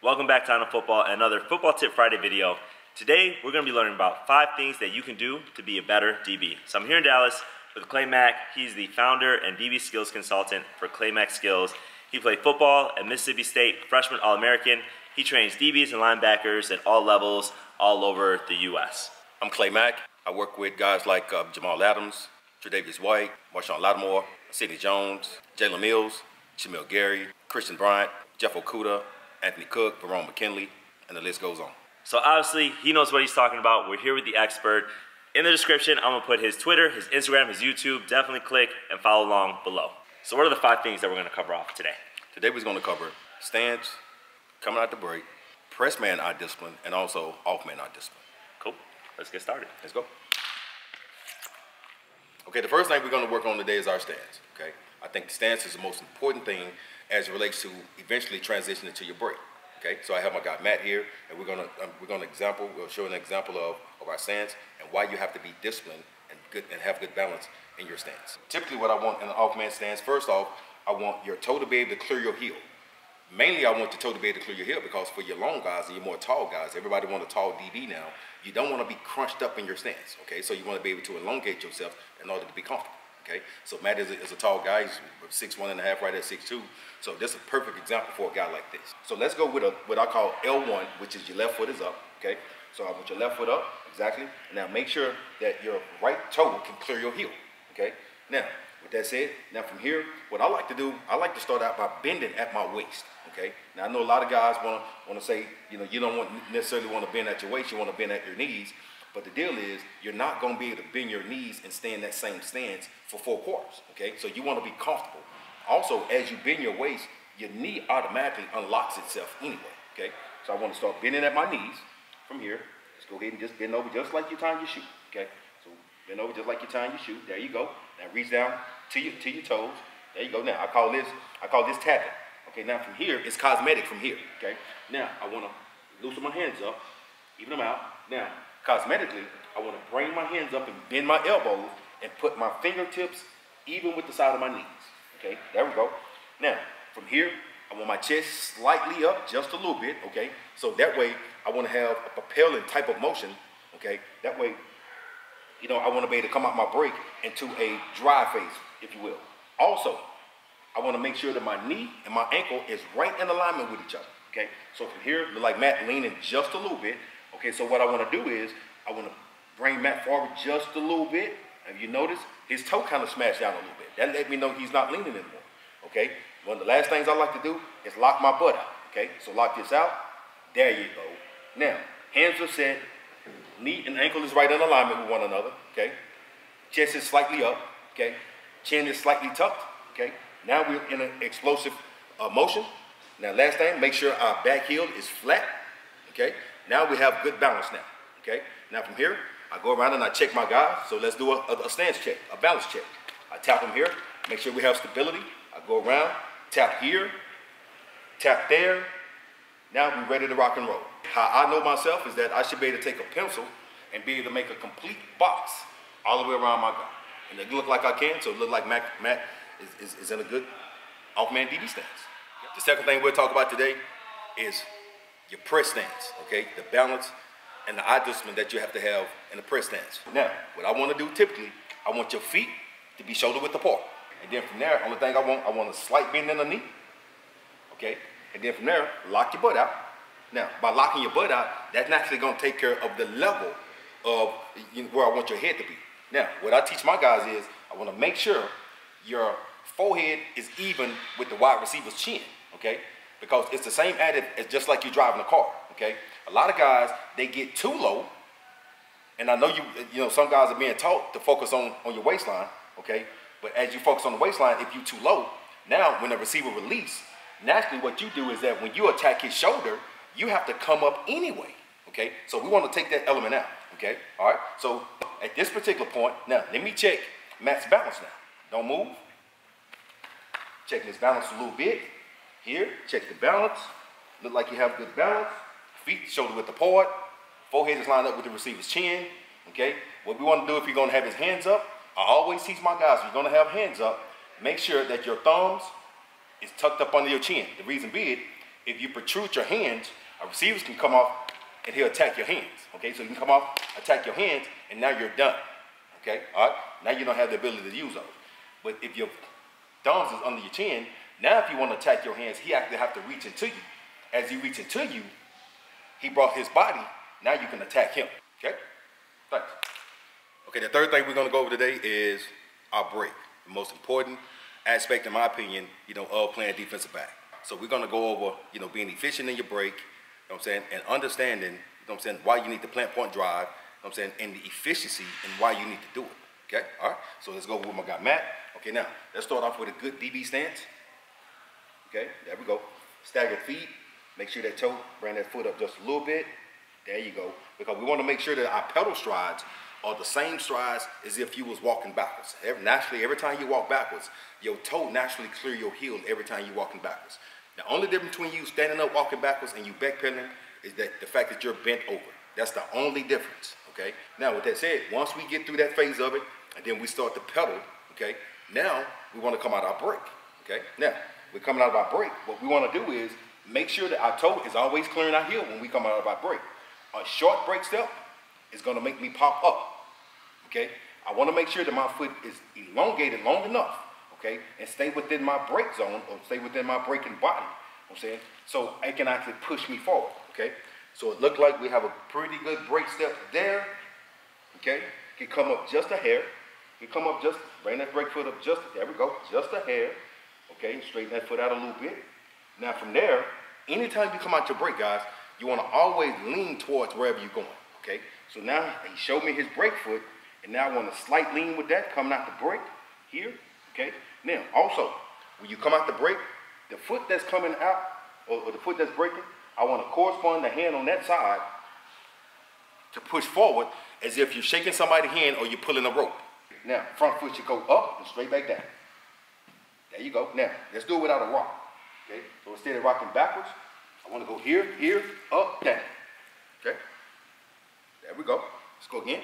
Welcome back to On Football, another Football Tip Friday video. Today, we're going to be learning about 5 things that you can do to be a better DB. So I'm here in Dallas with Clay Mack. He's the founder and DB skills consultant for Clay Mack Skills. He played football at Mississippi State, freshman All-American. He trains DBs and linebackers at all levels all over the U.S. I'm Clay Mack. I work with guys like Jamal Adams, Tre'Davious White, Marshawn Lattimore, Sidney Jones, Jalen Mills, Shamil Gary, Christian Bryant, Jeff Okudah, Anthony Cook, Verone McKinley, and the list goes on. So obviously, he knows what he's talking about. We're here with the expert. In the description, I'm going to put his Twitter, his Instagram, his YouTube. Definitely click and follow along below. So what are the 5 things that we're going to cover off today? Today we're going to cover stance, coming out the break, press man eye discipline, and also off man eye discipline. Cool. Let's get started. Let's go. Okay, the first thing we're going to work on today is our stance. Okay, I think the stance is the most important thing as it relates to eventually transitioning to your break. Okay, so I have my guy Matt here, and we're gonna we'll show an example of our stance and why you have to be disciplined and have good balance in your stance. Typically, what I want in an off-man stance, first off, I want your toe to be able to clear your heel. Mainly, I want the toe to be able to clear your heel because for your long guys and your more tall guys, everybody want a tall DB now. You don't want to be crunched up in your stance. Okay, so you want to be able to elongate yourself in order to be comfortable. Okay, so Matt is a tall guy. He's 6'1.5", right at 6'2". So this is a perfect example for a guy like this. So let's go with what I call L1, which is your left foot is up. Okay, so I put your left foot up, exactly. Now make sure that your right toe can clear your heel. Okay, now with that said, now from here, what I like to do, I like to start out by bending at my waist. Okay, now I know a lot of guys want to say, you don't necessarily want to bend at your waist, you want to bend at your knees. But the deal is, you're not going to be able to bend your knees and stay in that same stance for 4 quarters, okay? So you want to be comfortable. Also, as you bend your waist, your knee automatically unlocks itself anyway, okay? So I want to start bending at my knees from here. Let's go ahead and just bend over just like you're tying your shoe, okay? So bend over just like you're tying your shoe. There you go. Now reach down to your toes. There you go. Now I call this tapping. Okay, now from here, it's cosmetic from here, okay? Now I want to loosen my hands up, even them out. Now, cosmetically, I want to bring my hands up and bend my elbows and put my fingertips even with the side of my knees. Okay, there we go. Now, from here, I want my chest slightly up just a little bit, okay? So that way, I want to have a propelling type of motion, okay? That way, I want to be able to come out my break into a drive phase, if you will. Also, I want to make sure that my knee and my ankle is right in alignment with each other, okay? So from here, look like Matt leaning just a little bit. Okay, so what I want to do is, I want to bring Matt forward just a little bit. Have you noticed? His toe kind of smashed down a little bit. That let me know he's not leaning anymore. Okay, one of the last things I like to do is lock my butt out. Okay, so lock this out. There you go. Now, hands are set. Knee and ankle is right in alignment with one another. Okay, chest is slightly up. Okay, chin is slightly tucked. Okay, now we're in an explosive motion. Now, last thing, make sure our back heel is flat. Okay. Now we have good balance now, okay? Now from here, I go around and I check my guys. So let's do a stance check, a balance check. I tap them here, make sure we have stability. I go around, tap here, tap there. Now we're ready to rock and roll. How I know myself is that I should be able to take a pencil and be able to make a complete box all the way around my guy. And it look like I can, so it look like Matt is in a good off-man DB stance. The second thing we'll talk about today is your press stance, okay? The balance and the eye discipline that you have to have in the press stance. Now, what I want to do typically, I want your feet to be shoulder width apart. And then from there, only thing I want a slight bend in the knee, okay? And then from there, lock your butt out. Now, by locking your butt out, that's naturally going to take care of the level of where I want your head to be. Now, what I teach my guys is, I want to make sure your forehead is even with the wide receiver's chin, okay? Because it's the same adage as just like you driving a car, okay? A lot of guys, they get too low, and I know some guys are being taught to focus on your waistline, okay? But as you focus on the waistline, if you're too low, now when the receiver release, naturally what you do is that when you attack his shoulder, you have to come up anyway, okay? So we want to take that element out, okay? All right, so at this particular point, now let me check Matt's balance now. Don't move. Checking his balance a little bit. Here, check the balance. Look like you have good balance. Feet shoulder width apart. Forehead is lined up with the receiver's chin. Okay. What we want to do if you're going to have his hands up, I always teach my guys, if you're going to have hands up, make sure that your thumbs is tucked up under your chin. The reason being if you protrude your hands, a receiver can come off and he'll attack your hands. Okay, so you can come off, attack your hands, and now you're done. Okay, all right. Now you don't have the ability to use those. But if your thumbs is under your chin, now if you want to attack your hands, he actually have to reach into you. As he reach into you, he brought his body. Now you can attack him. Okay, thanks. Okay, the third thing we're going to go over today is our break. The most important aspect, in my opinion, of playing defensive back. So we're going to go over, being efficient in your break, and understanding, why you need to plant point drive, and the efficiency and why you need to do it. Okay, all right. So let's go with my guy Matt. Okay, now let's start off with a good DB stance. Okay, there we go. Staggered feet. Make sure that toe, bring that foot up just a little bit. There you go. Because we want to make sure that our pedal strides are the same strides as if you was walking backwards. Naturally, every time you walk backwards, your toe naturally clear your heel every time you're walking backwards. The only difference between you standing up walking backwards and you backpedaling is that the fact that you're bent over. That's the only difference, okay? Now, with that said, once we get through that phase of it, and then we start to pedal, okay? Now, we want to come out of our break, okay? Now, we're coming out of our break. What we want to do is make sure that our toe is always clearing our heel when we come out of our break. A short break step is going to make me pop up, okay? I want to make sure that my foot is elongated long enough, okay, and stay within my break zone or stay within my breaking body, so it can actually push me forward, okay? So it looked like we have a pretty good break step there, okay? Can come up just a hair. You come up just, bring that break foot up just, there we go, just a hair, okay? Straighten that foot out a little bit. Now from there, anytime you come out your break, guys, you want to always lean towards wherever you're going, okay? So now he showed me his break foot, and now I want a slight lean with that, coming out the break here, okay? Now, also, when you come out the break, the foot that's coming out, or the foot that's breaking, I want to correspond the hand on that side to push forward as if you're shaking somebody's hand or you're pulling a rope. Now, front foot should go up and straight back down. There you go. Now, let's do it without a rock, okay? So instead of rocking backwards, I want to go here, here, up, down, okay? There we go. Let's go again.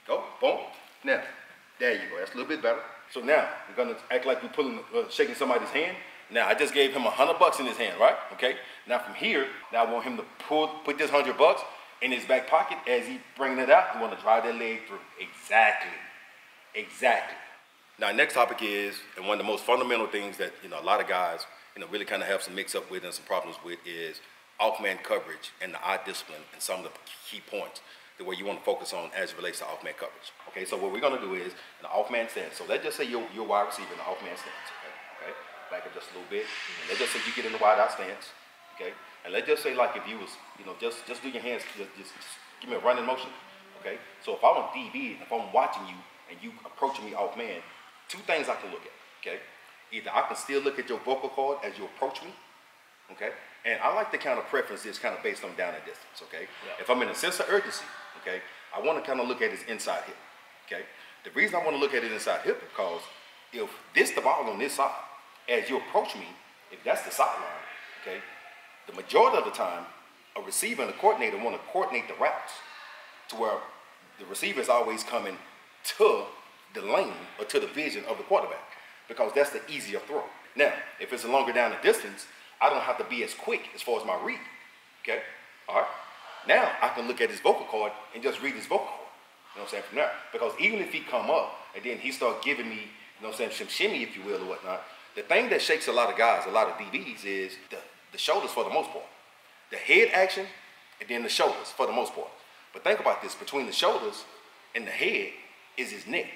Go, boom. Now, there you go. That's a little bit better. So now, we're going to act like we're pulling, shaking somebody's hand. Now, I just gave him $100 in his hand, right? Okay? Now, from here, now I want him to put this $100 in his back pocket. As he bringing it out, you want to drive that leg through. Exactly. Exactly. Now, next topic is, and one of the most fundamental things that, a lot of guys, really kind of have some mix up with and some problems with is off-man coverage and the eye discipline and some of the key points the way you want to focus on as it relates to off-man coverage. Okay, so what we're going to do is an off-man stance. So let's just say you're wide receiver in the off-man stance, okay? Back up just a little bit. And let's just say you get in the wide out stance, okay? And let's just say like if you was, just do your hands, just give me a running motion, okay? So if I'm a DB, if I'm watching you and you approaching me off-man, two things I can look at, okay? Either I can still look at your vocal cord as you approach me, okay? And I like to kind of preference this kind of based on down and distance, okay? Yeah. If I'm in a sense of urgency, okay, I want to kind of look at his inside hip, okay? The reason I want to look at his inside hip is because if this the ball on this side, as you approach me, if that's the sideline, okay, the majority of the time, a receiver and a coordinator want to coordinate the routes to where the receiver is always coming to the lane or to the vision of the quarterback because that's the easier throw. Now, if it's a longer down the distance, I don't have to be as quick as far as my read, okay? All right? Now, I can look at his vocal cord and just read his vocal cord, you know what I'm saying, from there. Because even if he come up and then he start giving me, you know what I'm saying, some shimmy, if you will, or whatnot, the thing that shakes a lot of guys, a lot of DBs, is the shoulders for the most part. The head action and then the shoulders for the most part. But think about this, between the shoulders and the head is his neck,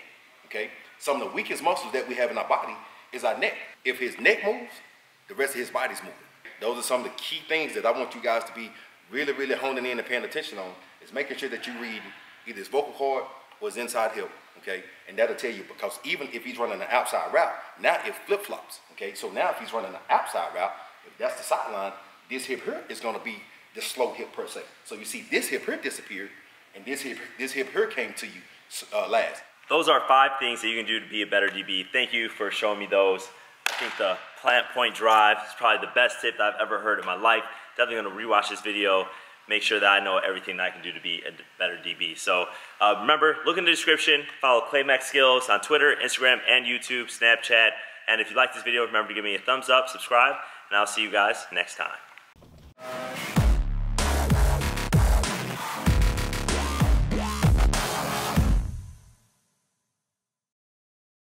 okay? Some of the weakest muscles that we have in our body is our neck. If his neck moves, the rest of his body's moving. Those are some of the key things that I want you guys to be really, really honing in and paying attention on, is making sure that you read either his vocal cord or his inside hip, okay? And that'll tell you, because even if he's running an outside route, now it flip-flops, okay? So now if he's running an outside route, if that's the sideline, this hip here is gonna be the slow hip per se. So you see this hip here disappeared, and this hip here came to you last. Those are 5 things that you can do to be a better DB. Thank you for showing me those. I think the plant point drive is probably the best tip that I've ever heard in my life. Definitely gonna rewatch this video, make sure that I know everything that I can do to be a better DB. So remember, look in the description, follow ClayMac Skills on Twitter, Instagram, and YouTube, Snapchat. And if you like this video, remember to give me a thumbs up, subscribe, and I'll see you guys next time. Bye.